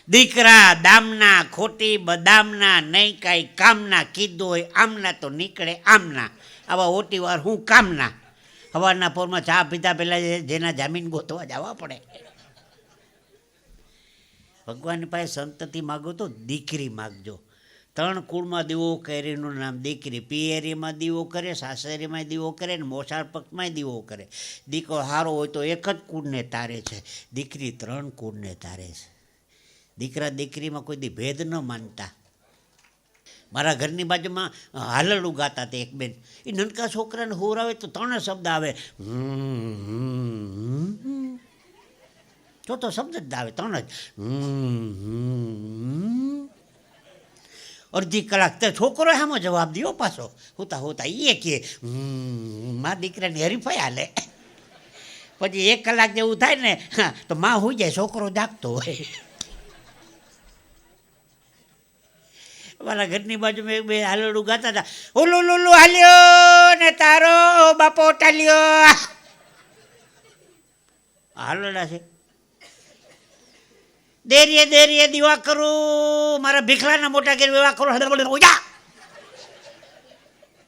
દીકરા દામના ખોટી બદામના નહીં કાંઈ કામના કીધું હોય આમના તો નીકળે આમના. આવા ઓટી વાર હું કામના. સવારના પોરમાં ચા પીતા પહેલાં જેના જામીન ગોતવા જવા પડે. ભગવાનની પાસે સંતતિ માગો તો દીકરી માગજો. 3 કુળમાં દીવો કેરીનું નામ દીકરી. પિયરીમાં દીવો કરે, સાસરીમાં દીવો કરે ને મોસાળ પક્ષમાં દીવો કરે. દીકરો સારો હોય તો એક જ કુળને તારે છે, દીકરી 3 કુળને તારે છે. દીકરા દીકરીમાં કોઈ દી ભેદ ન માનતા. મારા ઘરની બાજુમાં હાલરડું ગાતા હતા એક બેન. એ નનકા છોકરાને હોરાવે તો 3 શબ્દ આવે. ચોથો શબ્દ જ આવે, 3 જ. અડધી કલાક તે છોકરો સામો જવાબ દો પાછો. હોતા એ કે મારા દીકરાની હરીફાઈ હાલે. પછી 1 કલાક જેવું થાય ને તો માં હોઈ જાય, છોકરો જાગતો હોય. મારા ઘરની બાજુમાં એક બે હાલડું ગાતા હતા. ઓલું લુલું હાલ્યો ને તારો બાપો ટાલ્યો. હાલડા છે. દેરીએ દેરીએ દીવા કરું, મારા ભીખલાના મોટા ઘેર વિવાહ કરું. ઓજા